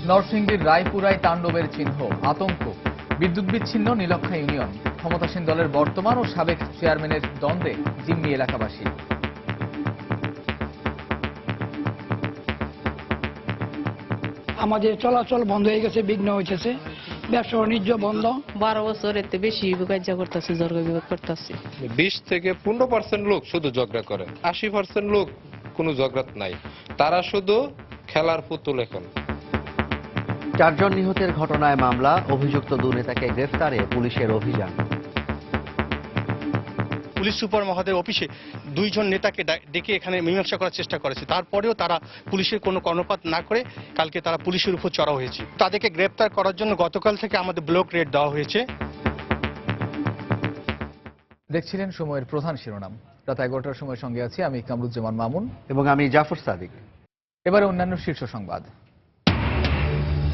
নরসিংদীর রায়পুরায় তাণ্ডবের চিহ্ন, আতঙ্ক। বিদ্যুৎ বিচ্ছিন্ন নীলক্ষা ইউনিয়ন। ক্ষমতাসীন দলের বর্তমান ও সাবেক চেয়ারম্যানের দ্বন্দ্বে জিম্মি এলাকাবাসী। আমাদের চলাচল বন্ধ হয়ে গেছে, বিঘ্ন হইতেছে, ব্যবসা বাণিজ্য বন্ধ। 12 বছর এতে বেশি কার্য করতেছে, জর্গা করতেছে। 20 থেকে 15% লোক শুধু ঝগড়া করে, 80% লোক কোনো ঝগড়া নাই, তারা শুধু খেলার পুতুল। এখন 4 জন নিহতের ঘটনায় মামলা, অভিযুক্ত 2 নেতাকে গ্রেফতারে পুলিশের অভিযান। পুলিশ সুপার মহোদয় অফিসে 2 জন নেতাকে ডেকে এখানে মীমাংসা করার চেষ্টা করেছে, তারপরেও তারা পুলিশের কোনো কর্ণপাত না করে কালকে তারা পুলিশের উপর চড়াও হয়েছে। তাদেরকে গ্রেপ্তার করার জন্য গতকাল থেকে আমাদের ব্লক রেড দেওয়া হয়েছে। দেখছিলেন সময়ের প্রধান শিরোনাম। রাত 11টার সময় সঙ্গে আছি আমি কামরুজ্জামান মামুন এবং আমি জাফর সাদিক। এবারে অন্যান্য শীর্ষ সংবাদ।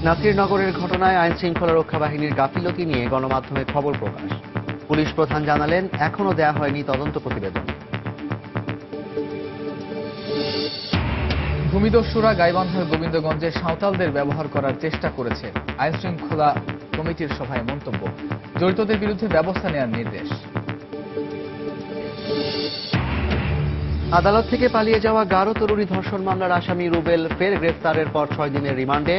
নাসিরনগরের ঘটনায় আইন শৃঙ্খলা রক্ষা বাহিনীর গাফিলতি নিয়ে গণমাধ্যমে খবর প্রকাশ। পুলিশ প্রধান জানালেন, এখনো দেয়া হয়নি তদন্ত প্রতিবেদন। ভূমিদস্যুরা গাইবান্ধার গোবিন্দগঞ্জে সাঁওতালদের ব্যবহার করার চেষ্টা করেছে। আইন শৃঙ্খলা কমিটির সভায় মন্তব্য। জড়িতদের বিরুদ্ধে ব্যবস্থা নেওয়ার নির্দেশ। আদালত থেকে পালিয়ে যাওয়া গারো তরুণী ধর্ষণ মামলার আসামি রুবেল ফের গ্রেফতারের পর 6 দিনের রিমান্ডে।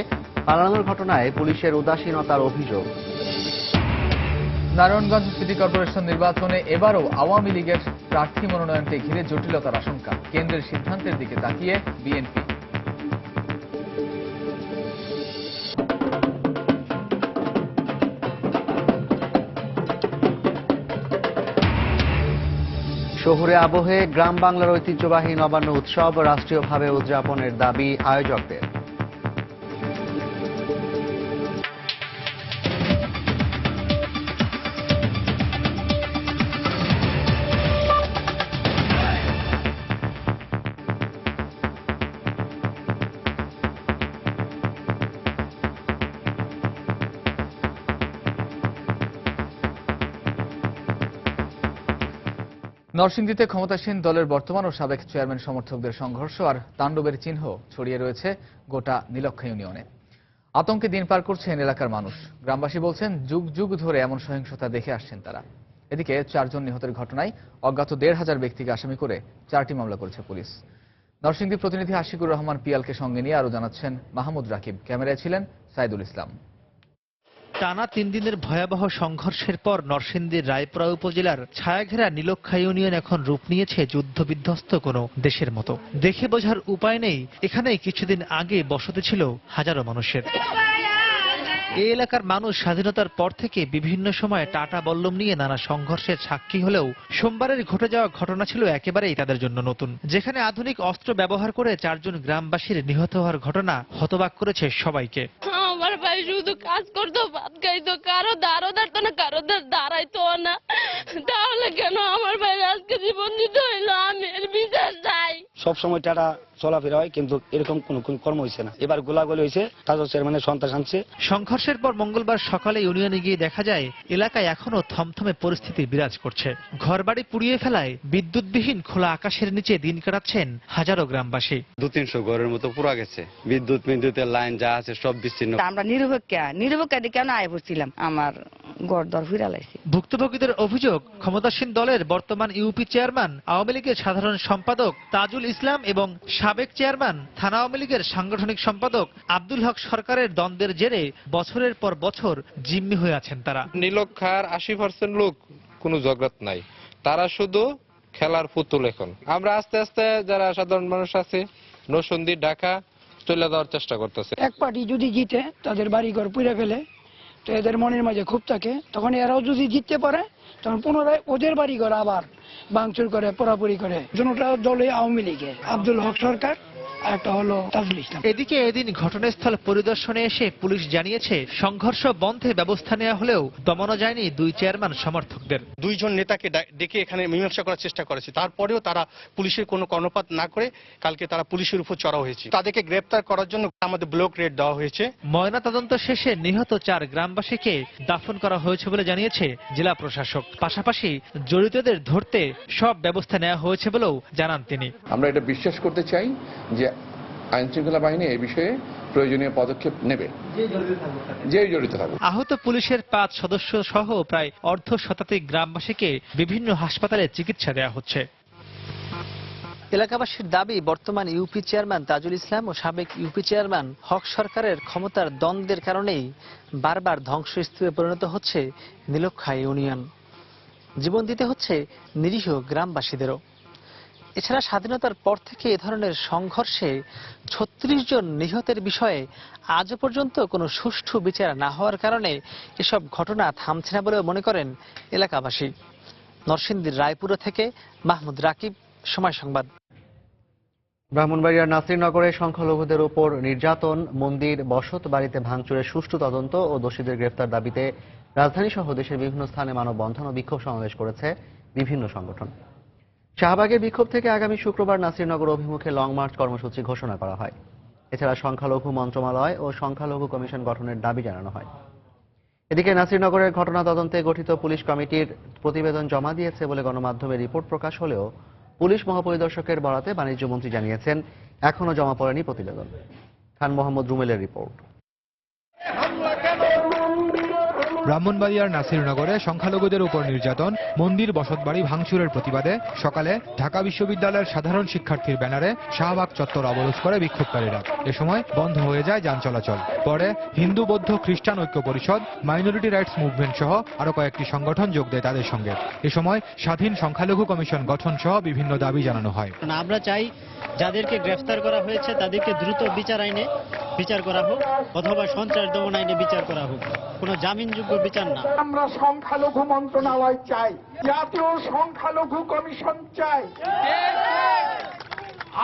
পালানোর ঘটনায় পুলিশের উদাসীনতার অভিযোগ। নারায়ণগঞ্জ সিটি কর্পোরেশন নির্বাচনে এবারও আওয়ামী লীগের প্রার্থী মনোনয়নকে ঘিরে জটিলতার আশঙ্কা। কেন্দ্রের সিদ্ধান্তের দিকে তাকিয়ে বিএনপি। শহুরে আবহে গ্রাম বাংলার ঐতিহ্যবাহী নবান্ন উৎসব রাষ্ট্রীয়ভাবে উদযাপনের দাবি আয়োজকদের। নরসিংদীতে ক্ষমতাসীন দলের বর্তমান ও সাবেক চেয়ারম্যান সমর্থকদের সংঘর্ষ আর তাণ্ডবের চিহ্ন ছড়িয়ে রয়েছে গোটা নীলক্ষা ইউনিয়নে। আতঙ্কে দিন পার করছেন এলাকার মানুষ। গ্রামবাসী বলছেন, যুগ যুগ ধরে এমন সহিংসতা দেখে আসছেন তারা। এদিকে 4 জন নিহতের ঘটনায় অজ্ঞাত 1,500 ব্যক্তিকে আসামি করে 4টি মামলা করেছে পুলিশ। নরসিংদী প্রতিনিধি আশিকুর রহমান পিয়ালকে সঙ্গে নিয়ে আরো জানাচ্ছেন মাহমুদ রাকিব। ক্যামেরায় ছিলেন সাইদুল ইসলাম। টানা 3 দিনের ভয়াবহ সংঘর্ষের পর নরসিংদীর রায়পুরা উপজেলার ছায়াঘেরা নীলক্ষা ইউনিয়ন এখন রূপ নিয়েছে যুদ্ধবিধ্বস্ত কোনো দেশের মতো। দেখে বোঝার উপায় নেই, এখানে কিছুদিন আগে বসতি ছিল হাজারো মানুষের। এই এলাকার মানুষ স্বাধীনতার পর থেকে বিভিন্ন সময় টাটা বল্লম নিয়ে নানা সংঘর্ষের সাক্ষী হলেও সোমবারের ঘটে যাওয়া ঘটনা ছিল একেবারেই তাদের জন্য নতুন, যেখানে আধুনিক অস্ত্র ব্যবহার করে 4 জন গ্রামবাসীর নিহত হওয়ার ঘটনা হতবাক করেছে সবাইকে। আমার ভাই শুধু কাজ করতো, ভাত খাইতো, কারো দাঁড়ও দাঁড়তো না, কারো দাঁড়াইতো না। তাহলে কেন আমার ভাই আজকে জীবন দিতে হইলো? আমি এর বিচার চাই। সবসময় টাটা চলাফেরা হয়, কিন্তু এরকম কোনো কর্ম হয়েছে না। এবার গোলাগুলি হয়েছে, তাজা চেয়ারম্যানের সন্ত্রাস আনছে। সংঘর্ষের পর মঙ্গলবার সকালে ইউনিয়নে গিয়ে দেখা যায় এলাকায় এখনো থমথমে পরিস্থিতি বিরাজ করছে। ঘরবাড়ি পুড়িয়ে ফেলায় বিদ্যুৎবিহীন খোলা আকাশের নিচে দিন কাটাচ্ছেন হাজারো গ্রামবাসী। 200-300 ঘরের মতো পুরা গেছে। বিদ্যুতের লাইন যা আছে সব বিচ্ছিন্ন। আমরা নিরপেক্ষ কেন আয় পড়ছিলাম, আমার ঘর দর ফিরা লাইছি। ভুক্তভোগীদের অভিযোগ, ক্ষমতাসীন দলের বর্তমান ইউপি চেয়ারম্যান, আওয়ামী লীগের সাধারণ সম্পাদক তাজুল ইসলাম এবং সাবেক চেয়ারম্যান থানা আওয়ামী লীগের সাংগঠনিক সম্পাদক আব্দুল হক সরকারের দ্বন্দ্বের জেরে বছরের পর বছর জিম্মি হয়ে আছেন তারা। নীলক্ষার 80% লোক কোনো ঝগড়া নাই, তারা শুধু খেলার পুতুল। এখন আমরা আস্তে আস্তে যারা সাধারণ মানুষ আছে নরসিংদী ঢাকা চলে যাওয়ার চেষ্টা করতেছে। এক পার্টি যদি জিতে তাদের বাড়িঘর পুড়ে ফেলে, তো এদের মনের মাঝে ক্ষোভ থাকে। তখন এরাও যদি জিততে পারে, তখন পুনরায় ওদের বাড়িঘর আবার ভাঙচুর করে, পোড়াপুরি করে। দুটোটা দলে আওয়ামী লীগের, আব্দুল হক সরকার, একটা হলো তাজুল ইসলাম। এদিকে এদিন ঘটনাস্থল পরিদর্শনে এসে পুলিশ জানিয়েছে, সংঘর্ষ বন্ধে ব্যবস্থা নেওয়া হলেও দমানো যায়নি 2 চেয়ারম্যান সমর্থকদের। 2 জন নেতাকে ডেকে এখানে মীমাংসা করার চেষ্টা করেছে, তারপরেও তারা পুলিশের কোনো কর্ণপাত না করে কালকে তারা পুলিশের উপর চড়াও হয়েছে। তাদেরকে গ্রেপ্তার করার জন্য আমাদের ব্লক রেড দেওয়া হয়েছে। ময়না তদন্ত শেষে নিহত 4 গ্রামবাসীকে দাফন করা হয়েছে বলে জানিয়েছে জেলা প্রশাসক। পাশাপাশি জড়িতদের ধরতে সব ব্যবস্থা নেওয়া হয়েছে বলেও জানান তিনি। আমরা এটা বিশ্বাস করতে চাই যে আইন শৃঙ্খলা বাহিনী এই বিষয়ে প্রয়োজনীয় পদক্ষেপ নেবে, যে জড়িত থাকবে। আহত পুলিশের 5 সদস্য সহ প্রায় অর্ধ শতাধিক গ্রামবাসীকে বিভিন্ন হাসপাতালে চিকিৎসা দেওয়া হচ্ছে। এলাকাবাসীর দাবি, বর্তমান ইউপি চেয়ারম্যান তাজুল ইসলাম ও সাবেক ইউপি চেয়ারম্যান হক সরকারের ক্ষমতার দ্বন্দ্বের কারণেই বারবার ধ্বংসস্তূপে পরিণত হচ্ছে নীলক্ষা ইউনিয়ন। জীবন দিতে হচ্ছে নিরীহ গ্রামবাসীদেরও। এছাড়া স্বাধীনতার পর থেকে এ ধরনের সংঘর্ষে 36 জন নিহতের বিষয়ে আজও পর্যন্ত কোনো সুষ্ঠু বিচার না হওয়ার কারণে এসব ঘটনা থামছে না বলেও মনে করেন এলাকাবাসী। নরসিংদীর রায়পুরা থেকে মাহমুদ রাকিব, সময় সংবাদ। ব্রাহ্মণবাড়িয়ার নাসিরনগরে সংখ্যালঘুদের উপর নির্যাতন, মন্দির, বসত বাড়িতে ভাঙচুরের সুষ্ঠু তদন্ত ও দোষীদের গ্রেফতার দাবিতে রাজধানী সহ দেশের বিভিন্ন স্থানে মানববন্ধন ও বিক্ষোভ সমাবেশ করেছে বিভিন্ন সংগঠন। শাহবাগের বিক্ষোভ থেকে আগামী শুক্রবার নাসিরনগর অভিমুখে লং মার্চ কর্মসূচি ঘোষণা করা হয়। এছাড়া সংখ্যালঘু মন্ত্রণালয় ও সংখ্যালঘু কমিশন গঠনের দাবি জানানো হয়। এদিকে নাসিরনগরের ঘটনা তদন্তে গঠিত পুলিশ কমিটির প্রতিবেদন জমা দিয়েছে বলে গণমাধ্যমে রিপোর্ট প্রকাশ হলেও পুলিশ মহাপরিদর্শকের বরাতে বাণিজ্যমন্ত্রী জানিয়েছেন এখনো জমা পড়েনি প্রতিবেদন। খান মোহাম্মদ রুমেলের রিপোর্ট। ব্রাহ্মণবাড়িয়ার নাসিরনগরে সংখ্যালঘুদের উপর নির্যাতন, মন্দির, বসতবাড়ি ভাঙচুরের প্রতিবাদে সকালে ঢাকা বিশ্ববিদ্যালয়ের সাধারণ শিক্ষার্থীর ব্যানারে শাহবাগ চত্বর অবরোধ করে বিক্ষোভকারীরা। এ সময় বন্ধ হয়ে যায় যান চলাচল। পরে হিন্দু, বৌদ্ধ, খ্রিস্টান ঐক্য পরিষদ, মাইনরিটি রাইটস মুভমেন্ট সহ আরো কয়েকটি সংগঠন যোগ দেয় তাদের সঙ্গে। এ সময় স্বাধীন সংখ্যালঘু কমিশন গঠন সহ বিভিন্ন দাবি জানানো হয়। আমরা চাই যাদেরকে গ্রেফতার করা হয়েছে তাদেরকে দ্রুত বিচার আইনে বিচার করা হোক, অথবা সন্ত্রাস দমন আইনে বিচার করা হোক, কোনো জামিনযোগ্য বিচার না। আমরা সংখ্যালঘু মন্ত্রণালয় চাই, জাতীয় সংখ্যালঘু কমিশন চাই।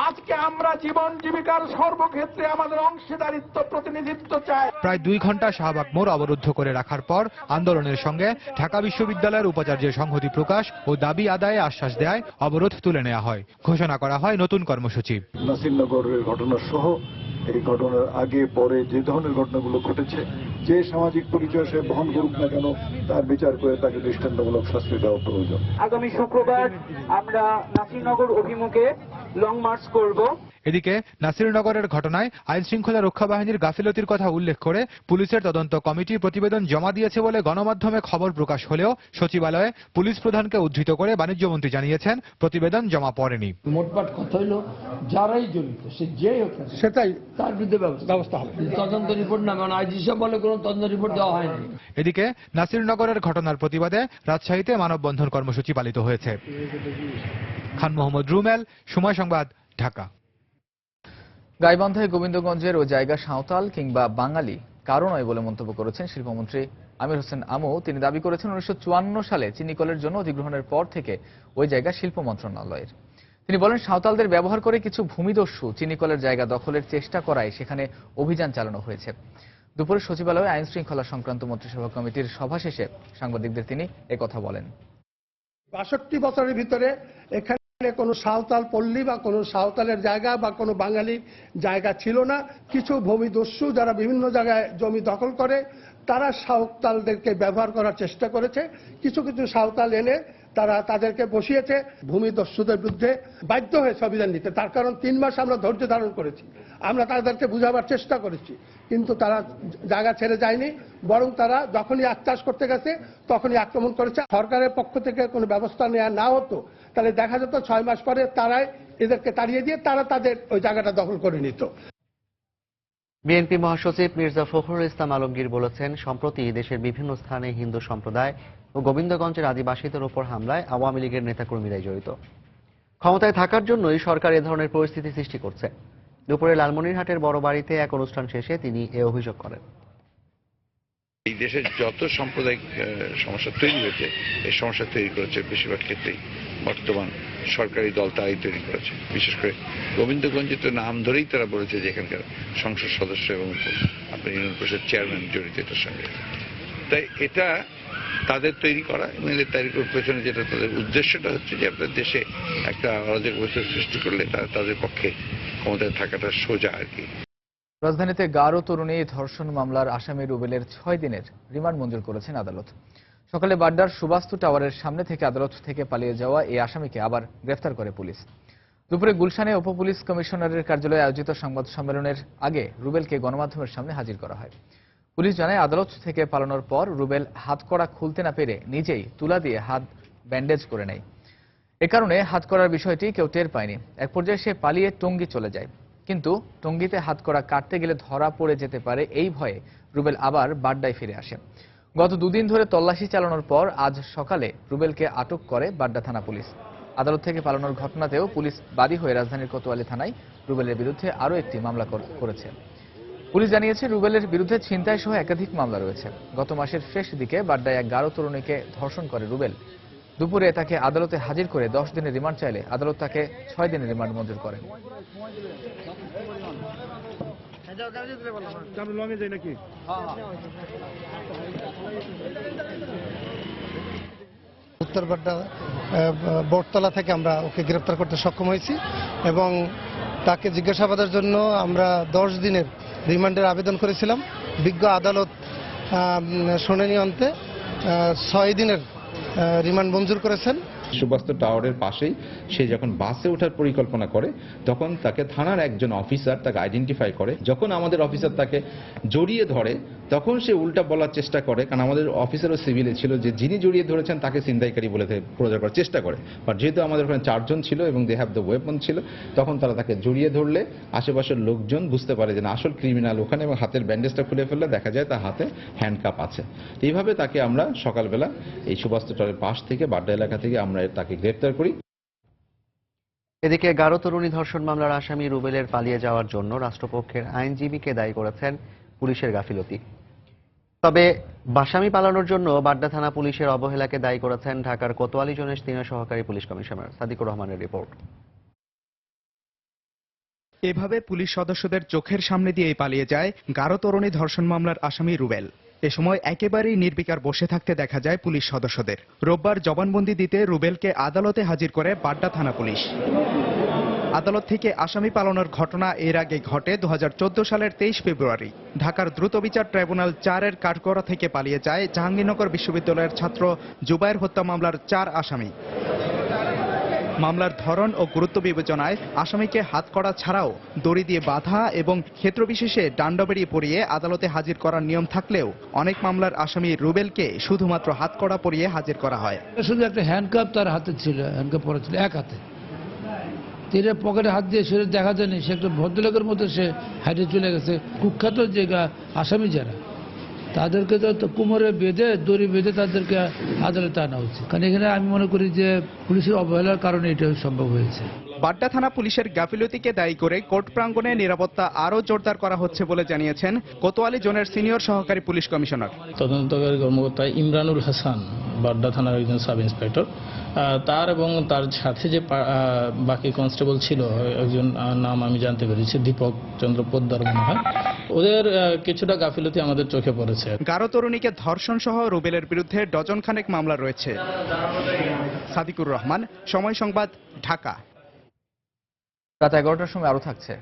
আজকে আমরা জীবন জীবিকার সর্বক্ষেত্রে আমাদের অংশীদারিত্ব, প্রতিনিধিত্ব চাই। প্রায় 2 ঘন্টা শাহবাগ মোড় অবরুদ্ধ করে রাখার পর আন্দোলনের সঙ্গে ঢাকা বিশ্ববিদ্যালয়ের উপাচার্যের সংহতি প্রকাশ ও দাবি আদায়ে আশ্বাস দেয় অবরোধ তুলে নেওয়া হয়। ঘোষণা করা হয় নতুন কর্মসূচি। নাসিরনগরের ঘটনা সহ এই ঘটনার আগে পরে যে ধরনের ঘটনাগুলো ঘটেছে, যে সামাজিক পরিচয় সে বহন করুক না কেন, তার বিচার করে তাকে দৃষ্টান্তমূলক শাস্তি দেওয়া প্রয়োজন। আগামী শুক্রবার আমরা নাসিরনগর অভিমুখে লং মার্চ করব। এদিকে নাসিরনগরের ঘটনায় আইন শৃঙ্খলা রক্ষা বাহিনীর গাফিলতির কথা উল্লেখ করে পুলিশের তদন্ত কমিটি প্রতিবেদন জমা দিয়েছে বলে গণমাধ্যমে খবর প্রকাশ হলেও সচিবালয়ে পুলিশ প্রধানকে উদ্ধৃত করে বাণিজ্যমন্ত্রী জানিয়েছেন প্রতিবেদন জমা পড়েনি। মোটমাট কথা হইল, যারাই জড়িত সে যেই হোক সেটাই তার বিরুদ্ধে ব্যবস্থা হবে। তদন্ত রিপোর্ট না, কারণ আইজি সাহেব বলে কোনো তদন্ত রিপোর্ট দেওয়া হয়নি। এদিকে নাসিরনগরের ঘটনার প্রতিবাদে রাজশাহীতে মানববন্ধন কর্মসূচি পালিত হয়েছে। খান মোহাম্মদ রুমেল, সময় সংবাদ, ঢাকা। গাইবান্ধায় গোবিন্দগঞ্জের ওই জায়গা সাঁওতাল কিংবা বাঙালি কারো নয় বলে মন্তব্য করেছেন শিল্পমন্ত্রী আমির হোসেন আমু। তিনি দাবি করেছেন 1954 সালে চিনিকলের জন্য অধিগ্রহণের পর থেকে ওই জায়গা শিল্প মন্ত্রণালয়ের। তিনি বলেন, সাঁওতালদের ব্যবহার করে কিছু ভূমিদস্যু চিনিকলের জায়গা দখলের চেষ্টা করায় সেখানে অভিযান চালানো হয়েছে। দুপুরে সচিবালয়ে আইন শৃঙ্খলা সংক্রান্ত মন্ত্রিসভা কমিটির সভা শেষে সাংবাদিকদের তিনি একথা বলেন। ৬২ বছরের ভিতরে এখানে কোনো সাঁওতাল পল্লী বা কোনো সাঁওতালের জায়গা বা কোনো বাঙালির জায়গা ছিল না। কিছু ভূমিদস্যু যারা বিভিন্ন জায়গায় জমি দখল করে তারা সাঁওতালদেরকে ব্যবহার করার চেষ্টা করেছে। কিছু কিছু সাঁওতাল এনে তারা তাদেরকে বসিয়েছে। ভূমিদস্যুদের বিরুদ্ধে বাধ্য হয়েছে অভিযান নিতে। তার কারণ 3 মাস আমরা ধৈর্য ধারণ করেছি, আমরা তাদেরকে বুঝাবার চেষ্টা করেছি, কিন্তু তারা জায়গা ছেড়ে যায়নি, বরং তারা যখনই আত্মচাষ করতে গেছে তখনই আক্রমণ করেছে। সরকারের পক্ষ থেকে কোনো ব্যবস্থা নেওয়া না হতো তাহলে দেখা যেত 6 মাস পরে তারাই এদেরকে তাড়িয়ে দিয়ে তারা তাদের ওই জায়গাটা দখল করে নিত। বিএনপি মহাসচিব মির্জা ফখরুল ইসলাম আলমগীর বলেছেন, সম্প্রতি দেশের বিভিন্ন স্থানে হিন্দু সম্প্রদায় ও গোবিন্দগঞ্জের আদিবাসীদের উপর হামলায় আওয়ামী লীগের নেতাকর্মীরাই জড়িত। ক্ষমতায় থাকার জন্যই সরকার এ ধরনের পরিস্থিতি সৃষ্টি করছে। দুপুরে লালমনিরহাটের বড় বাড়িতে এক অনুষ্ঠান শেষে তিনি এ অভিযোগ করেন। এই দেশের যত সাম্প্রদায়িক সমস্যা তৈরি হয়েছে, এই সমস্যা তৈরি করেছে বেশিরভাগ ক্ষেত্রেই বর্তমান সরকারি দল তারাই তৈরি করেছে। বিশেষ করে গোবিন্দগঞ্জে তো নাম ধরেই তারা বলেছে যে এখানকার সংসদ সদস্য এবং আপনার ইউনিয়ন পরিষদ চেয়ারম্যান জড়িত এটার সঙ্গে। তাই এটা তাদের তৈরি করা এবং এদের তৈরি করার পেছনে যেটা তাদের উদ্দেশ্যটা হচ্ছে যে আপনার দেশে একটা অরাজক পরিস্থিতি সৃষ্টি করলে তাদের পক্ষে ক্ষমতায় থাকাটা সোজা আর কি। রাজধানীতে গারো তরুণী ধর্ষণ মামলার আসামি রুবেলের 6 দিনের রিমান্ড মঞ্জুর করেছেন আদালত। সকালে বাড্ডার সুবাস্তু টাওয়ারের সামনে থেকে আদালত থেকে পালিয়ে যাওয়া এই আসামিকে আবার গ্রেফতার করে পুলিশ। দুপুরে গুলশানে উপপুলিশ কমিশনারের কার্যালয়ে আয়োজিত সংবাদ সম্মেলনের আগে রুবেলকে গণমাধ্যমের সামনে হাজির করা হয়। পুলিশ জানায়, আদালত থেকে পালানোর পর রুবেল হাতকড়া খুলতে না পেরে নিজেই তুলা দিয়ে হাত ব্যান্ডেজ করে নেয়। এ কারণে হাতকড়ার বিষয়টি কেউ টের পায়নি। এক পর্যায়ে সে পালিয়ে টঙ্গী চলে যায়, কিন্তু টঙ্গীতে হাতকড়া কাটতে গেলে ধরা পড়ে যেতে পারে এই ভয়ে রুবেল আবার বাড্ডায় ফিরে আসে। গত দুদিন ধরে তল্লাশি চালানোর পর আজ সকালে রুবেলকে আটক করে বাড্ডা থানা পুলিশ। আদালত থেকে পালানোর ঘটনাতেও পুলিশ বাদী হয়ে রাজধানীর কোতোয়ালি থানায় রুবেলের বিরুদ্ধে আরও একটি মামলা করেছে। পুলিশ জানিয়েছে, রুবেলের বিরুদ্ধে ছিনতাই সহ একাধিক মামলা রয়েছে। গত মাসের শেষ দিকে বাড্ডায় এক গারো তরুণীকে ধর্ষণ করে রুবেল। দুপুরে তাকে আদালতে হাজির করে 10 দিনের রিমান্ড চাইলে আদালত তাকে 6 দিনের রিমান্ড মঞ্জুর করেন। উত্তরবাড্ডা বটতলা থেকে আমরা ওকে গ্রেপ্তার করতে সক্ষম হয়েছি এবং তাকে জিজ্ঞাসাবাদের জন্য আমরা 10 দিনের রিমান্ডের আবেদন করেছিলাম। বিজ্ঞ আদালত শুনানি অন্তে 6 দিনের রিমান্ড মঞ্জুর করেছেন। সুবাস্তু টাওয়ারের পাশেই সে যখন বাসে ওঠার পরিকল্পনা করে তখন তাকে থানার একজন অফিসার তাকে আইডেন্টিফাই করে। যখন আমাদের অফিসার তাকে জড়িয়ে ধরে তখন সে উল্টা বলার চেষ্টা করে, কারণ আমাদের অফিসারও সিভিলে ছিল, যে যিনি জড়িয়ে ধরেছেন তাকে ছিনতাইকারী বলে প্রচার করার চেষ্টা করে। বাট যেহেতু আমাদের ওখানে 4 জন ছিল এবং দে হ্যাভ দ্য ওয়েপন ছিল, তখন তারা তাকে জড়িয়ে ধরলে আশেপাশের লোকজন বুঝতে পারে যে না, আসল ক্রিমিনাল ওখানে, এবং হাতের ব্যান্ডেজটা খুলে ফেললে দেখা যায় তার হাতে হ্যান্ডকাপ আছে। এইভাবে তাকে আমরা সকালবেলা এই সুবাস্তু টাওয়ারের পাশ থেকে বাড্ডা এলাকা থেকে আমরা তাকে গ্রেপ্তার করি। এদিকে গারো তরুণী ধর্ষণ মামলার আসামি রুবেলের পালিয়ে যাওয়ার জন্য রাষ্ট্রপক্ষের আইনজীবীকে দায়ী করেছেন পুলিশের গাফিলতি। তবে আসামি পালানোর জন্য বাড্ডা থানা পুলিশের অবহেলাকে দায়ী করেছেন ঢাকার কোতোয়ালি জোনের সিনিয়র সহকারী পুলিশ কমিশনার সাদিকুর রহমানের রিপোর্ট। এভাবে পুলিশ সদস্যদের চোখের সামনে দিয়েই পালিয়ে যায় গারো তরুণী ধর্ষণ মামলার আসামি রুবেল। এ সময় একেবারেই নির্বিকার বসে থাকতে দেখা যায় পুলিশ সদস্যদের। রোববার জবানবন্দি দিতে রুবেলকে আদালতে হাজির করে বাড্ডা থানা পুলিশ। আদালত থেকে আসামি পালানোর ঘটনা এর আগে ঘটে 2014 সালের 23 ফেব্রুয়ারি। ঢাকার দ্রুত বিচার ট্রাইব্যুনাল 4-এর কাঠগড়া থেকে পালিয়ে যায় জাহাঙ্গীরনগর বিশ্ববিদ্যালয়ের ছাত্র জুবায়ের হত্যা মামলার 4 আসামি। মামলার ধরন ও গুরুত্ব বিবেচনায় আসামিকে হাতকড়া ছাড়াও দড়ি দিয়ে বাঁধা এবং ক্ষেত্রবিশেষে ডান্ডা বেরিয়ে পরিয়ে আদালতে হাজির করার নিয়ম থাকলেও অনেক মামলার আসামি রুবেলকে শুধুমাত্র হাতকড়া পরিয়ে হাজির করা হয়। শুধু একটা হ্যান্ডকাপ তার হাতে ছিল, হ্যান্ডকাপ পরা ছিল এক হাতে। তিনি পকেটে হাত দিয়ে সে দেখা যায়নি, সে একটা ভদ্রলোকের মতো সে হাইটে চলে গেছে। কুখ্যাত যে আসামি যারা, তাদেরকে তো কোমরে বেঁধে দড়ি বেঁধে তাদেরকে আদালতে আনা উচিত। কারণ এখানে আমি মনে করি যে পুলিশের অবহেলার কারণে এটা সম্ভব হয়েছে। বাড্ডা থানা পুলিশের গাফিলতিকে দায়ী করে কোর্ট প্রাঙ্গণে নিরাপত্তা আরও জোরদার করা হচ্ছে বলে জানিয়েছেন কোতোয়ালি জোনের সিনিয়র সহকারী পুলিশ কমিশনার। তদন্তকারী কর্মকর্তা ইমরানুল হাসান, বাড্ডা থানার একজন সাব ইন্সপেক্টর, তার এবং তার সাথে যে বাকি কনস্টেবল ছিল, একজন নাম আমি জানতে পেরেছি দীপক চন্দ্র পোদ্দার মনে হয়, ওদের কিছুটা গাফিলতি আমাদের চোখে পড়েছে। গারো তরুণীকে ধর্ষণ সহ রুবেলের বিরুদ্ধে ডজন খানেক মামলা রয়েছে। সাদিকুর রহমান, সময় সংবাদ, ঢাকা। রাত 11টার সময় আরো থাকছে।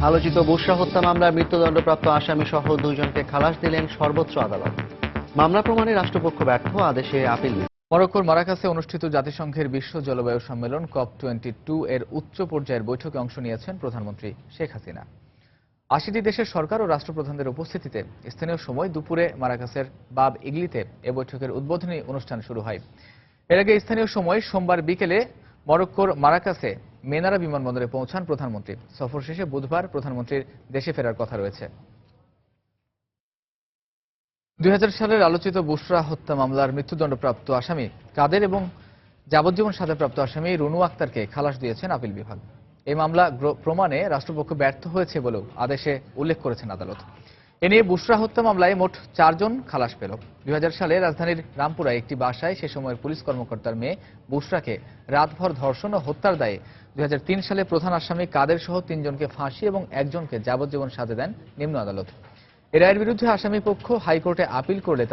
আলোচিত বুশরা হত্যা মামলার মৃত্যুদণ্ডপ্রাপ্ত আসামি সহ 2 জনকে খালাস দিলেন সর্বোচ্চ আদালত। মামলা প্রমাণে রাষ্ট্রপক্ষ ব্যর্থ, আদেশে আপিল। মরক্কোর মারাকাসে অনুষ্ঠিত জাতিসংঘের বিশ্ব জলবায়ু সম্মেলন COP22 এর উচ্চ পর্যায়ের বৈঠকে অংশ নিয়েছেন প্রধানমন্ত্রী শেখ হাসিনা। 80টি দেশের সরকার ও রাষ্ট্রপ্রধানদের উপস্থিতিতে স্থানীয় সময় দুপুরে মারাকাসের বাব ইগলিতে এ বৈঠকের উদ্বোধনী অনুষ্ঠান শুরু হয়। এর আগে স্থানীয় সময় সোমবার বিকেলে মরক্কোর মারাকাসে মেনারা বিমানবন্দরে পৌঁছান প্রধানমন্ত্রী। সফর শেষে বুধবার প্রধানমন্ত্রীর দেশে ফেরার কথা রয়েছে। 2000 সালের আলোচিত বুশরা হত্যা মামলার মৃত্যুদণ্ডপ্রাপ্ত আসামি কাদের এবং যাবজ্জীবন সাজাপ্রাপ্ত আসামি রুনু আক্তারকে খালাস দিয়েছেন আপিল বিভাগ। এই মামলা প্রমাণে রাষ্ট্রপক্ষ ব্যর্থ হয়েছে বলেও আদেশে উল্লেখ করেছেন আদালত। এ নিয়ে বুশরা হত্যা মামলায় মোট 4 জন খালাস পেল। 2000 সালে রাজধানীর রামপুরায় একটি বাসায় সে সময়ের পুলিশ কর্মকর্তার মেয়ে বুশরাকে রাতভর ধর্ষণ ও হত্যার দায়ে 2003 সালে প্রধান আসামি কাদের সহ 3 জনকে ফাঁসি এবং 1 জনকে যাবজ্জীবন সাজা দেন নিম্ন আদালত। এ রায়ের বিরুদ্ধে আসামি পক্ষ হাইকোর্টে আপিল করলে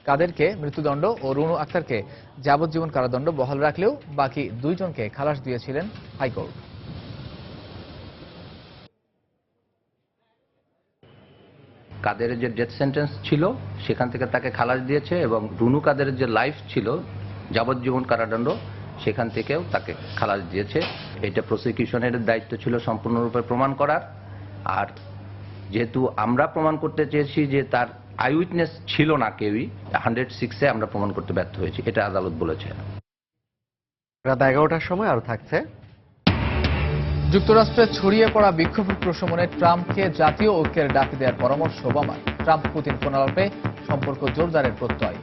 কাদেরকে মৃত্যুদণ্ড ও রুনু আক্তারকে যাবজ্জীবন কারাদণ্ড বহাল রাখলেও বাকি 2 জনকে খালাস দিয়েছিলেন হাইকোর্ট। কাদেরের যে ডেথ সেন্টেন্স ছিল সেখান থেকে তাকে খালাস দিয়েছে এবং রুনু কাদেরের যে লাইফ ছিল যাবজ্জীবন কারাদণ্ড সেখান থেকেও তাকে খালাস দিয়েছে। এটা প্রসিকিউশনের দায়িত্ব ছিল সম্পূর্ণরূপে প্রমাণ করার। আর যেহেতু আমরা প্রমাণ করতে চেয়েছি যে তার আই উইটনেস ছিল না কেউই, 106-এ আমরা প্রমাণ করতে ব্যর্থ হয়েছি, এটা আদালত বলেছে। রাত 11টার সময় আরো থাকছে। যুক্তরাষ্ট্রে ছড়িয়ে পড়া বিক্ষোভ প্রশমনে ট্রাম্পকে জাতীয় ঐক্যের ডাক দেওয়ার পরামর্শ ওবামার। ট্রাম্প পুতিন ফোনালাপে সম্পর্ক জোরদারের প্রত্যয়।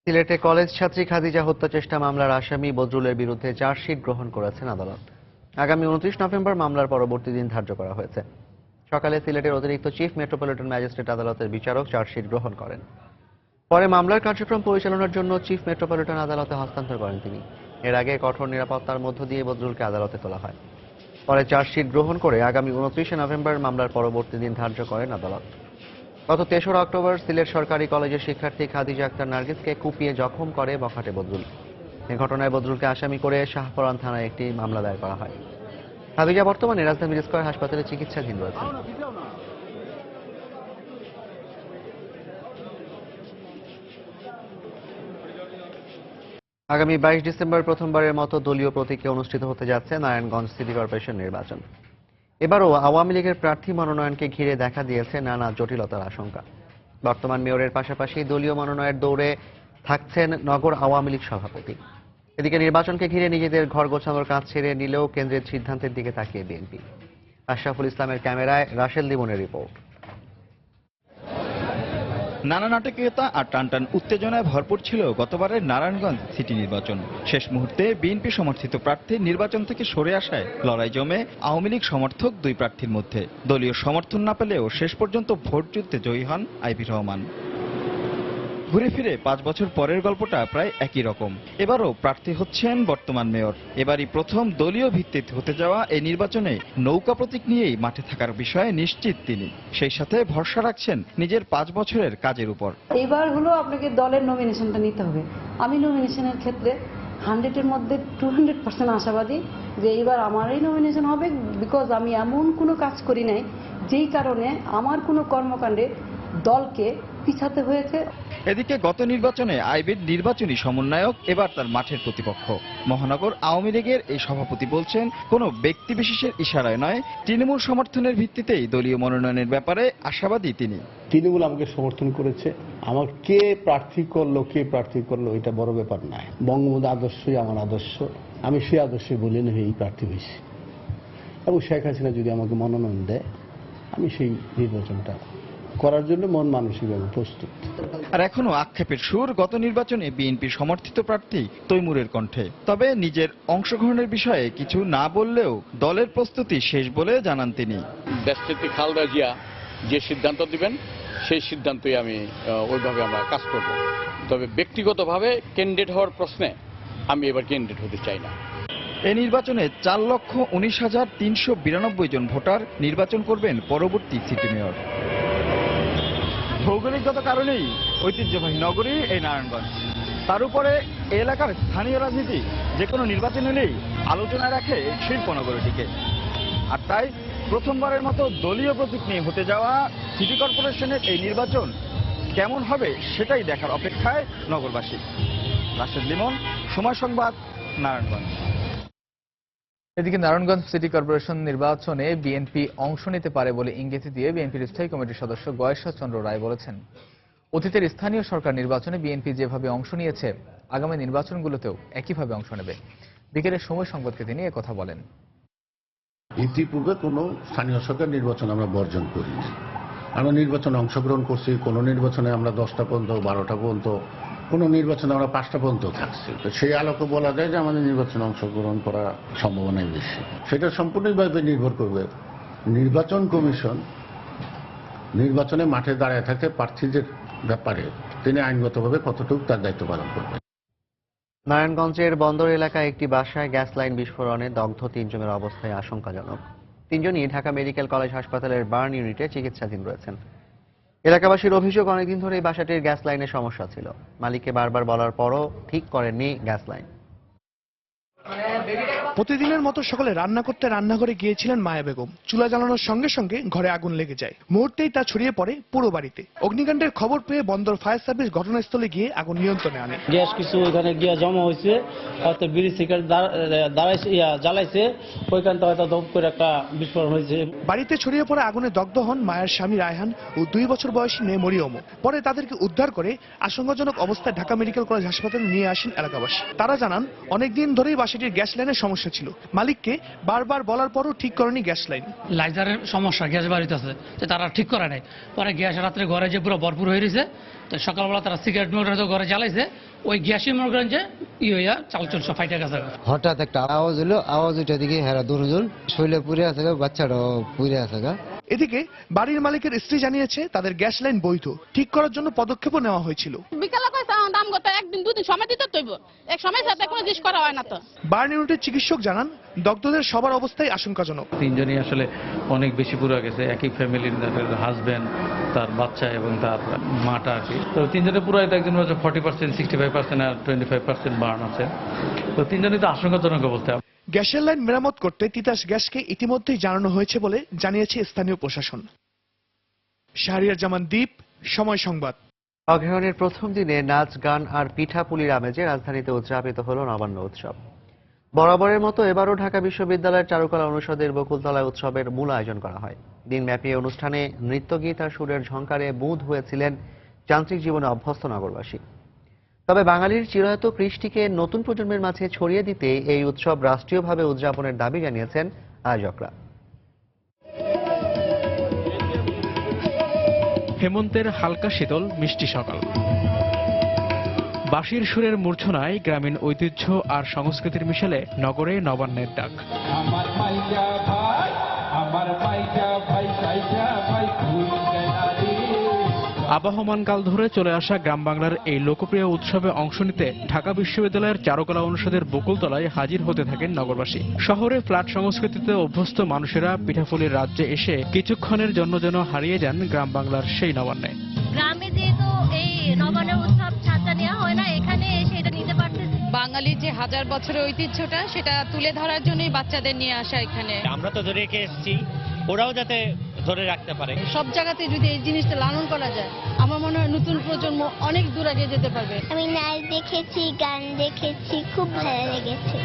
সিলেটে কলেজ ছাত্রী খাদিজা হত্যা চেষ্টা মামলার আসামি বদরুলের বিরুদ্ধে চার্জশিট গ্রহণ করেছেন আদালত। আগামী 29 নভেম্বর মামলার পরবর্তী দিন ধার্য করা হয়েছে। সকালে সিলেটের অতিরিক্ত চিফ মেট্রোপলিটন ম্যাজিস্ট্রেট আদালতের বিচারক চার্জশিট গ্রহণ করেন। পরে মামলার কার্যক্রম পরিচালনার জন্য চিফ মেট্রোপলিটন আদালতে হস্তান্তর করেন তিনি। এর আগে কঠোর নিরাপত্তার মধ্য দিয়ে বদরুলকে আদালতে তোলা হয়। পরে চার্জশিট গ্রহণ করে আগামী 29 নভেম্বর মামলার পরবর্তী দিন ধার্য করেন আদালত। গত 3রা অক্টোবর সিলেট সরকারি কলেজের শিক্ষার্থী খাদিজা আক্তার নার্গিসকে কুপিয়ে জখম করে বখাটে বদরুল। এ ঘটনায় বদরুলকে আসামি করে শাহপরান থানায় একটি মামলা দায়ের করা হয়। খাদিজা বর্তমানে রাজধানী মির স্কয়ার হাসপাতালে চিকিৎসাধীন রয়েছেন। আগামী 22 ডিসেম্বর প্রথমবারের মতো দলীয় প্রতীকে অনুষ্ঠিত হতে যাচ্ছে নারায়ণগঞ্জ সিটি কর্পোরেশন নির্বাচন। এবারও আওয়ামী লীগের প্রার্থী মনোনয়নকে ঘিরে দেখা দিয়েছে নানা জটিলতার আশঙ্কা। বর্তমান মেয়রের পাশাপাশি দলীয় মনোনয়নের দৌড়ে থাকছেন নগর আওয়ামী লীগ সভাপতি। এদিকে নির্বাচনকে ঘিরে নিজেদের ঘর গোছানোর কাজ ছেড়ে নিলেও কেন্দ্রের সিদ্ধান্তের দিকে তাকিয়ে বিএনপি। আশরাফুল ইসলামের ক্যামেরায় রাশেদ লিমনের রিপোর্ট। নানা নাটকীয়তা আর টানটান উত্তেজনায় ভরপুর ছিল গতবারের নারায়ণগঞ্জ সিটি নির্বাচন। শেষ মুহূর্তে বিএনপি সমর্থিত প্রার্থী নির্বাচন থেকে সরে আসায় লড়াই জমে আওয়ামী লীগ সমর্থক দুই প্রার্থীর মধ্যে। দলীয় সমর্থন না পেলেও শেষ পর্যন্ত ভোট যুদ্ধে জয়ী হন আইভি রহমান। ঘুরে ফিরে 5 বছর পরের গল্পটা প্রায় একই রকম। এবারও প্রার্থী হচ্ছেন বর্তমান মেয়র। এবারই প্রথম দলীয় ভিত্তিতে হতে যাওয়া এই নির্বাচনে নৌকা প্রতীক নিয়েই মাঠে থাকার বিষয়ে নিশ্চিত তিনি। সেই সাথে ভরসা রাখছেন নিজের 5 বছরের কাজের উপর। এইবার হলো আপনাকে দলের নমিনেশনটা নিতে হবে। আমি নমিনেশনের ক্ষেত্রে 100-এর মধ্যে 200% আশাবাদী যে এইবার আমারই নমিনেশন হবে, বিকজ আমি এমন কোনো কাজ করি নাই যেই কারণে আমার কোনো কর্মকাণ্ডে দলকে পিছাতে হয়েছে। এদিকে গত নির্বাচনে আইবির নির্বাচনী সমন্বয়ক এবার তার মাঠের প্রতিপক্ষ। মহানগর আওয়ামী লীগের এই সভাপতি বলছেন, কোনো ব্যক্তি বিশেষের ইশারায় নয়, তৃণমূল সমর্থনের ভিত্তিতেই দলীয় মনোনয়নের ব্যাপারে আশাবাদী তিনি। তৃণমূল আমাকে সমর্থন করেছে, আমার কে প্রার্থী করলো এটা বড় ব্যাপার নয়। বঙ্গবন্ধু আদর্শই আমার আদর্শ, আমি সেই আদর্শে বলে এই প্রার্থী হয়েছি এবং শেখ হাসিনা যদি আমাকে মনোনয়ন দেয় আমি সেই নির্বাচনটা করার জন্য মন মানসিকভাবে প্রস্তুত। আর এখনো আক্ষেপের সুর গত নির্বাচনে বিএনপি সমর্থিত প্রার্থী তৈমুরের কণ্ঠে। তবে নিজের অংশগ্রহণের বিষয়ে কিছু না বললেও দলের প্রস্তুতি শেষ বলে জানান তিনি। দেশনেত্রী খালেদা জিয়া যে সিদ্ধান্ত দিবেন সেই সিদ্ধান্তই আমি ওইভাবে আমরা কাজ করব। তবে ব্যক্তিগতভাবে ক্যান্ডিডেট হওয়ার প্রশ্নে আমি এবার ক্যান্ডিডেট হতে চাই না। এই নির্বাচনে 4,19,392 জন ভোটার নির্বাচন করবেন পরবর্তী সিটি মেয়র। ভৌগোলিকগত কারণেই ঐতিহ্যবাহী নগরী এই নারায়ণগঞ্জ। তার উপরে এলাকার স্থানীয় রাজনীতি যে কোনো নির্বাচন হলেই আলোচনায় রাখে শিল্পনগরীটিকে। আর তাই প্রথমবারের মতো দলীয় প্রতীক নিয়ে হতে যাওয়া সিটি কর্পোরেশনের এই নির্বাচন কেমন হবে সেটাই দেখার অপেক্ষায় নগরবাসী। রাশেদ লিমন, সময় সংবাদ, নারায়ণগঞ্জ। এদিকে নারায়ণগঞ্জ সিটি কর্পোরেশন নির্বাচনে বিএনপি অংশ নিতে পারে বলে ইঙ্গিত দিয়ে বিএনপির স্থায়ী কমিটির সদস্য গয়েশ্বর চন্দ্র রায় বলেছেন, অতীতের স্থানীয় সরকার নির্বাচনে বিএনপি যেভাবে অংশ নিয়েছে আগামী নির্বাচনগুলোতেও একইভাবে অংশ নেবে। বিকেলের সময় সংবাদকে তিনি একথা বলেন। ইতিপূর্বে কোনো স্থানীয় সরকার নির্বাচন আমরা বর্জন করিনি। আমরা নির্বাচনে অংশগ্রহণ করছি, কোনো নির্বাচনে আমরা 10টা পর্যন্ত 12টা পর্যন্ত, কোনো নির্বাচনে আমরা 5টা পর্যন্ত থাকছি। তো সেই আলোকে বলা যায় যে আমাদের নির্বাচনে অংশগ্রহণ করার সম্ভাবনাই বেশি। সেটা সম্পূর্ণভাবে নির্ভর করবে নির্বাচন কমিশন নির্বাচনে মাঠে দাঁড়িয়ে থাকে প্রার্থীদের ব্যাপারে তিনি আইনগতভাবে কতটুকু তার দায়িত্ব পালন করবেন। নারায়ণগঞ্জের বন্দর এলাকায় একটি বাসায় গ্যাস লাইন বিস্ফোরণে দগ্ধ 3 জনের অবস্থায় আশঙ্কাজনক। 3 জনই ঢাকা মেডিকেল কলেজ হাসপাতালের বার্ন ইউনিটে চিকিৎসাধীন রয়েছেন। এলাকাবাসীর অভিযোগ, অনেকদিন ধরে এই বাসাটির গ্যাস লাইনের সমস্যা ছিল। মালিককে বারবার বলার পরও ঠিক করেননি গ্যাস লাইন। প্রতিদিনের মতো সকালে রান্না করতে রান্নাঘরে গিয়েছিলেন মায়া বেগম। চুলা জ্বালানোর সঙ্গে সঙ্গে ঘরে আগুন লেগে যায়। মুহূর্তেই তা ছড়িয়ে পড়ে পুরো বাড়িতে। অগ্নিকাণ্ডের খবর পেয়ে বন্দর ফায়ার সার্ভিস ঘটনাস্থলে গিয়ে আগুন নিয়ন্ত্রণে আনে। গ্যাস কিছু ওইখানে গিয়ে জমা হয়েছে, হয়তো বিড়ি সিগারেট জ্বালাইছে, ওইখানটা হয়তো দপ করে একটা বিস্ফোরণ হয়েছে। বাড়িতে ছড়িয়ে পড়া আগুনে দগ্ধ হন মায়ের স্বামী রায়হান ও 2 বছর বয়সী মেয়ে মরিয়মও। পরে তাদেরকে উদ্ধার করে আশঙ্কাজনক অবস্থায় ঢাকা মেডিকেল কলেজ হাসপাতালে নিয়ে আসেন এলাকাবাসী। তারা জানান, অনেকদিন ধরেই বাসাটির গ্যাস লাইনের সমস্যা ছিল। মালিককে বারবার বলার পরও ঠিক করেনি গ্যাস লাইন। লাইজারের সমস্যা গ্যাস বাড়িতে আছে, তো তারা ঠিক করে নাই। পরে গ্যাস রাত্রে ঘরে যে পুরো ভরপুর হয়ে রয়েছে, তো সকালবেলা তারা সিগারেট মোটর ঘরে জ্বালাইছে, ওই গ্যাসই মনে করেন যে হইয়া চালচল সব ফাইটে গেছে। হঠাৎ একটা আওয়াজ হলো, আওয়াজ ওইটা দিকে হেরা দুজন শৈলে পুড়ে আছে, বাচ্চাটাও পুড়ে আছে। এদিকে বাড়ির মালিকের স্ত্রী জানিয়েছে তাদের গ্যাস লাইন বৈধ, ঠিক করার জন্য পদক্ষেপও নেওয়া হয়েছিল। বিকালে কইছে দাম কত, একদিন দুদিন সময় দিতে তৈব, এক সময় সাথে কোনো জিনিস করা হয় না। তো বার্ন ইউনিটের চিকিৎসক জানান, দগ্ধদের সবার অবস্থাই আশঙ্কাজনক। তিনজনই আসলে অনেক বেশি পুরো গেছে, একই ফ্যামিলির, হাজব্যান্ড, তার বাচ্চা এবং তার মাটা আর কি। তো তিনজনে পুরো, একজন হচ্ছে 40%, 65% আর 25% বার্ন আছে। তো তিনজনই তো আশঙ্কাজনক অবস্থা। গ্যাসের লাইন মেরামত করতে তিতাস গ্যাসকে ইতিমধ্যেই জানানো হয়েছে বলে জানিয়েছে স্থানীয় প্রশাসন। শাহরিয়ার জামান দ্বীপ, সময় সংবাদ। অগ্রহায়ণের প্রথম দিনে নাচ, গান আর পিঠাপুলির আমেজে রাজধানীতে উদযাপিত হল নবান্ন উৎসব। বরাবরের মতো এবারও ঢাকা বিশ্ববিদ্যালয়ের চারুকলা অনুষদের বকুলতলায় উৎসবের মূল আয়োজন করা হয়। দিনব্যাপী অনুষ্ঠানে নৃত্যগীত আর সুরের ঝংকারে বুঁদ হয়েছিলেন যান্ত্রিক জীবনে অভ্যস্ত নগরবাসী। তবে বাঙালির চিরায়ত কৃষ্টিকে নতুন প্রজন্মের মাঝে ছড়িয়ে দিতে এই উৎসব রাষ্ট্রীয়ভাবে উদযাপনের দাবি জানিয়েছেন আয়োজকরা। হেমন্তের হালকা শীতল মিষ্টি সকাল, বাঁশির সুরের মূর্ছনায় গ্রামীণ ঐতিহ্য আর সংস্কৃতির মিশেলে নগরে নবান্নের ডাক। আবহমান কাল ধরে চলে আসা গ্রাম বাংলার এই লোকপ্রিয় উৎসবে অংশ নিতে ঢাকা বিশ্ববিদ্যালয়ের চারুকলা অনুষদের বকুলতলায় হাজির হতে থাকেন নগরবাসী। শহরে ফ্ল্যাট সংস্কৃতিতে অভ্যস্ত মানুষেরা পিঠাপুলির রাজ্যে এসে কিছুক্ষণের জন্য যেন হারিয়ে যান গ্রাম বাংলার সেই নবান্নে। গ্রামে যেহেতু এই নবান্নের উৎসব ছাড়টা নেওয়া হয় না, এখানে এসে এটা নিতে পারতেছি। বাঙালির যে হাজার বছরের ঐতিহ্যটা, সেটা তুলে ধরার জন্যই বাচ্চাদের নিয়ে আসা এখানে। আমরা তো ধরে রেখে এসেছি, ওরাও যাতে ধরে রাখতে পারে। সব জায়গাতে যদি এই জিনিসটা লালন করা যায়, আমার মনে হয় নতুন প্রজন্ম অনেক দূর আগে যেতে পারবে। আমি নাচ দেখেছি, গান দেখেছি, খুব ভালো লেগেছে।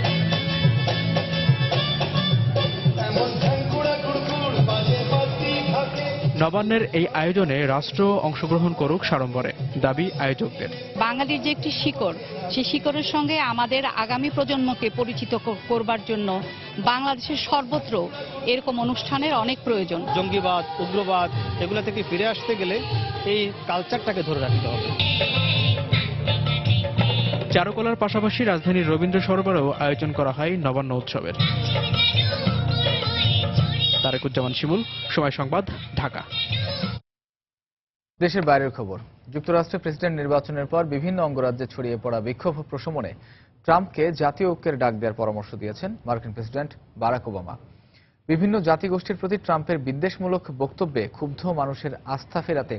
নবান্নের এই আয়োজনে রাষ্ট্র অংশগ্রহণ করুক সাড়ম্বরে, দাবি আয়োজকদের। বাঙালির যে একটি শিকড়, সেই শিকড়ের সঙ্গে আমাদের আগামী প্রজন্মকে পরিচিত করবার জন্য বাংলাদেশের সর্বত্র এরকম অনুষ্ঠানের অনেক প্রয়োজন। জঙ্গিবাদ, উগ্রবাদ, এগুলো থেকে ফিরে আসতে গেলে এই কালচারটাকে ধরে রাখতে হবে। চারুকলার পাশাপাশি রাজধানীর রবীন্দ্র সরোবরেও আয়োজন করা হয় নবান্ন উৎসবের। তারেকুজ্জামান শিমুল, সময় সংবাদ, ঢাকা। দেশের বাইরের খবর। যুক্তরাষ্ট্রে প্রেসিডেন্ট নির্বাচনের পর বিভিন্ন অঙ্গরাজ্যে ছড়িয়ে পড়া বিক্ষোভ প্রশমনে ট্রাম্পকে জাতীয় ঐক্যের ডাক দেওয়ার পরামর্শ দিয়েছেন মার্কিন প্রেসিডেন্ট বারাক ওবামা। বিভিন্ন জাতিগোষ্ঠীর প্রতি ট্রাম্পের বিদ্বেষমূলক বক্তব্যে ক্ষুব্ধ মানুষের আস্থা ফেরাতে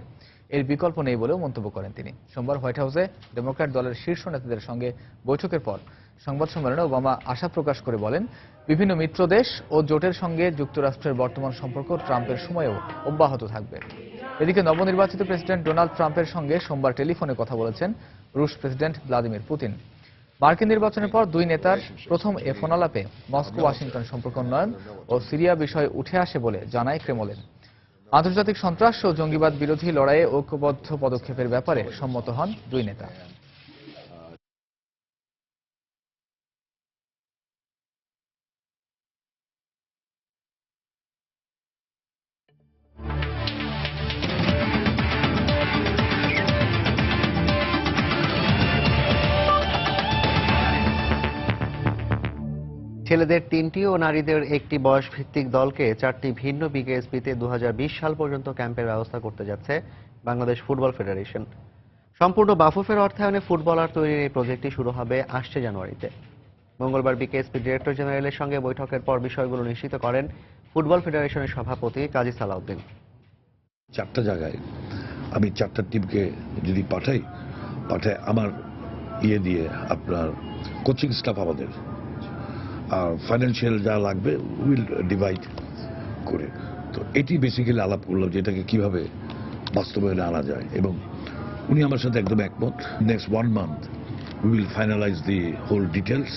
এর বিকল্প নেই বলেও মন্তব্য করেন তিনি। সোমবার হোয়াইট হাউসে ডেমোক্র্যাট দলের শীর্ষ নেতাদের সঙ্গে বৈঠকের পর সংবাদ সম্মেলনে ওবামা আশা প্রকাশ করে বলেন, বিভিন্ন মিত্র দেশ ও জোটের সঙ্গে যুক্তরাষ্ট্রের বর্তমান সম্পর্ক ট্রাম্পের সময়েও অব্যাহত থাকবে। এদিকে নবনির্বাচিত প্রেসিডেন্ট ডোনাল্ড ট্রাম্পের সঙ্গে সোমবার টেলিফোনে কথা বলেছেন রুশ প্রেসিডেন্ট ভ্লাদিমির পুতিন। মার্কিন নির্বাচনের পর দুই নেতার প্রথম এ ফোন আলাপে মস্কো ওয়াশিংটন সম্পর্ক উন্নয়ন ও সিরিয়া বিষয় উঠে আসে বলে জানায় ক্রেমলিন। আন্তর্জাতিক সন্ত্রাস ও জঙ্গিবাদ বিরোধী লড়াইয়ে ঐক্যবদ্ধ পদক্ষেপের ব্যাপারে সম্মত হন দুই নেতা। ছেলেদের 3টি ও নারীদের একটি বয়সভিত্তিক দলকে 4টি ভিন্ন বিকেএসপিতে 2020 সাল পর্যন্ত ক্যাম্পের ব্যবস্থা করতে যাচ্ছে বাংলাদেশ ফুটবল ফেডারেশন। সম্পূর্ণ বাফুফের অর্থায়নে ফুটবলার তৈরির এই প্রজেক্টটি শুরু হবে আসছে জানুয়ারিতে। মঙ্গলবার বিকেএসপি ডিরেক্টর জেনারেলের সঙ্গে বৈঠকের পর বিষয়গুলো নিশ্চিত করেন ফুটবল ফেডারেশনের সভাপতি কাজী সালাউদ্দিন। 4টা জায়গায় আমি 4টা টিমকে যদি পাঠাই আমার দিয়ে আপনার কোচিং স্টাফ আমাদের আর ফাইন্যান্সিয়াল যা লাগবে উইল ডিভাইড করে। তো এটি বেসিক্যালি আলাপ করলাম যে এটাকে কিভাবে বাস্তবায়নে আনা যায়, এবং উনি আমার সাথে একদম একমত। Next 1 month we will finalize the whole details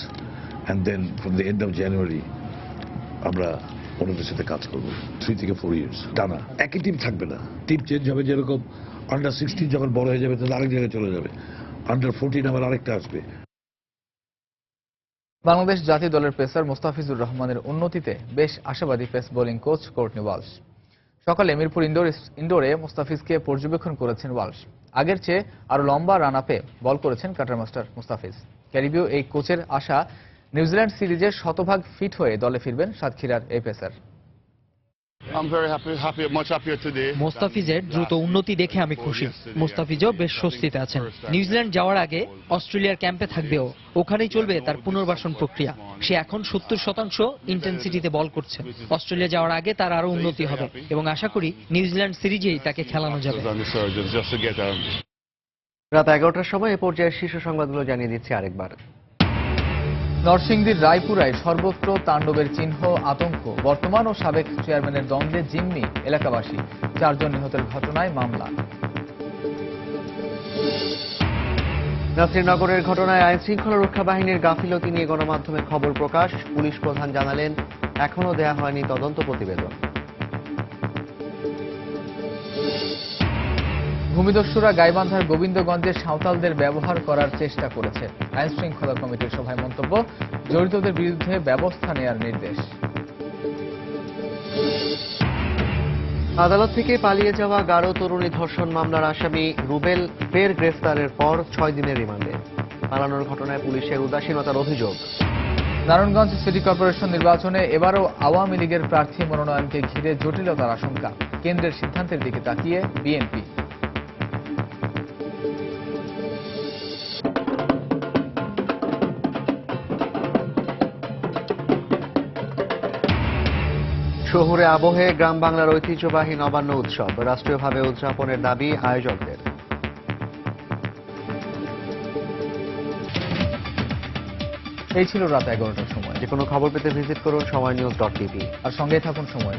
and then from the end of January আমরা ওনাদের সাথে কাজ করব 3 থেকে 4 years টানা। একই টিম থাকবে না, টিম চেঞ্জ হবে। যেরকম আন্ডার 16 যখন বড় হয়ে যাবে তাহলে আরেক জায়গায় চলে যাবে, আন্ডার 14 আবার আরেকটা আসবে। বাংলাদেশ জাতীয় দলের পেসার মোস্তাফিজুর রহমানের উন্নতিতে বেশ আশাবাদী pace bowling coach Courtney Walsh. সকালে মিরপুর ইনডোরে মোস্তাফিজকে পর্যবেক্ষণ করেছেন ওয়ালশ। আগের চেয়ে আরো লম্বা রান আপে বল করেছেন কাটার মাস্টার মোস্তাফিজ। ক্যারিবীয় এই কোচের আশা নিউজিল্যান্ড সিরিজে শতভাগ ফিট হয়ে দলে ফিরবেন সাতক্ষীরার এই পেসার। মোস্তাফিজের দ্রুত উন্নতি দেখে আমি খুশি। মোস্তাফিজও বেশ স্বস্তিতে আছেন। নিউজিল্যান্ড যাওয়ার আগে অস্ট্রেলিয়ার ক্যাম্পে থাকবেও ওখানেই চলবে তার পুনর্বাসন প্রক্রিয়া। সে এখন 70% ইন্টেন্সিটিতে বল করছে। অস্ট্রেলিয়া যাওয়ার আগে তার আরো উন্নতি হবে এবং আশা করি নিউজিল্যান্ড সিরিজেই তাকে খেলানো যাবে। রাত 11টার সময় এ পর্যায়ে শীর্ষ সংবাদগুলো জানিয়ে দিচ্ছি আরেকবার। নরসিংদীর রায়পুরায় সর্বত্র তাণ্ডবের চিহ্ন, আতঙ্ক। বর্তমান ও সাবেক চেয়ারম্যানের দ্বন্দ্বে জিম্মি এলাকাবাসী। 4 জন নিহতের ঘটনায় মামলা। নাসিরনগরের ঘটনায় আইন শৃঙ্খলা রক্ষা বাহিনীর গাফিলতি নিয়ে গণমাধ্যমে খবর প্রকাশ। পুলিশ প্রধান জানালেন এখনো দেয়া হয়নি তদন্ত প্রতিবেদন। ভূমিদস্যুরা গাইবান্ধার গোবিন্দগঞ্জে সাঁওতালদের ব্যবহার করার চেষ্টা করেছে। আইন শৃঙ্খলা কমিটির সভায় মন্তব্য, জড়িতদের বিরুদ্ধে ব্যবস্থা নেয়ার নির্দেশ। আদালত থেকে পালিয়ে যাওয়া গারো তরুণী ধর্ষণ মামলার আসামি রুবেল ফের গ্রেফতারের পর 6 দিনের রিমান্ডে। পালানোর ঘটনায় পুলিশের উদাসীনতার অভিযোগ। নারায়ণগঞ্জ সিটি কর্পোরেশন নির্বাচনে এবারও আওয়ামী লীগের প্রার্থী মনোনয়নকে ঘিরে জটিলতার আশঙ্কা। কেন্দ্রের সিদ্ধান্তের দিকে তাকিয়ে বিএনপি। শহুরে আবহে গ্রাম বাংলার ঐতিহ্যবাহী নবান্ন উৎসব রাষ্ট্রীয়ভাবে উদযাপনের দাবি আয়োজকদের। এই ছিল রাত 11টার সময়। যে কোনো খবর পেতে ভিজিট করুন সময়নিউজ.tv আর সঙ্গে থাকুন সময়।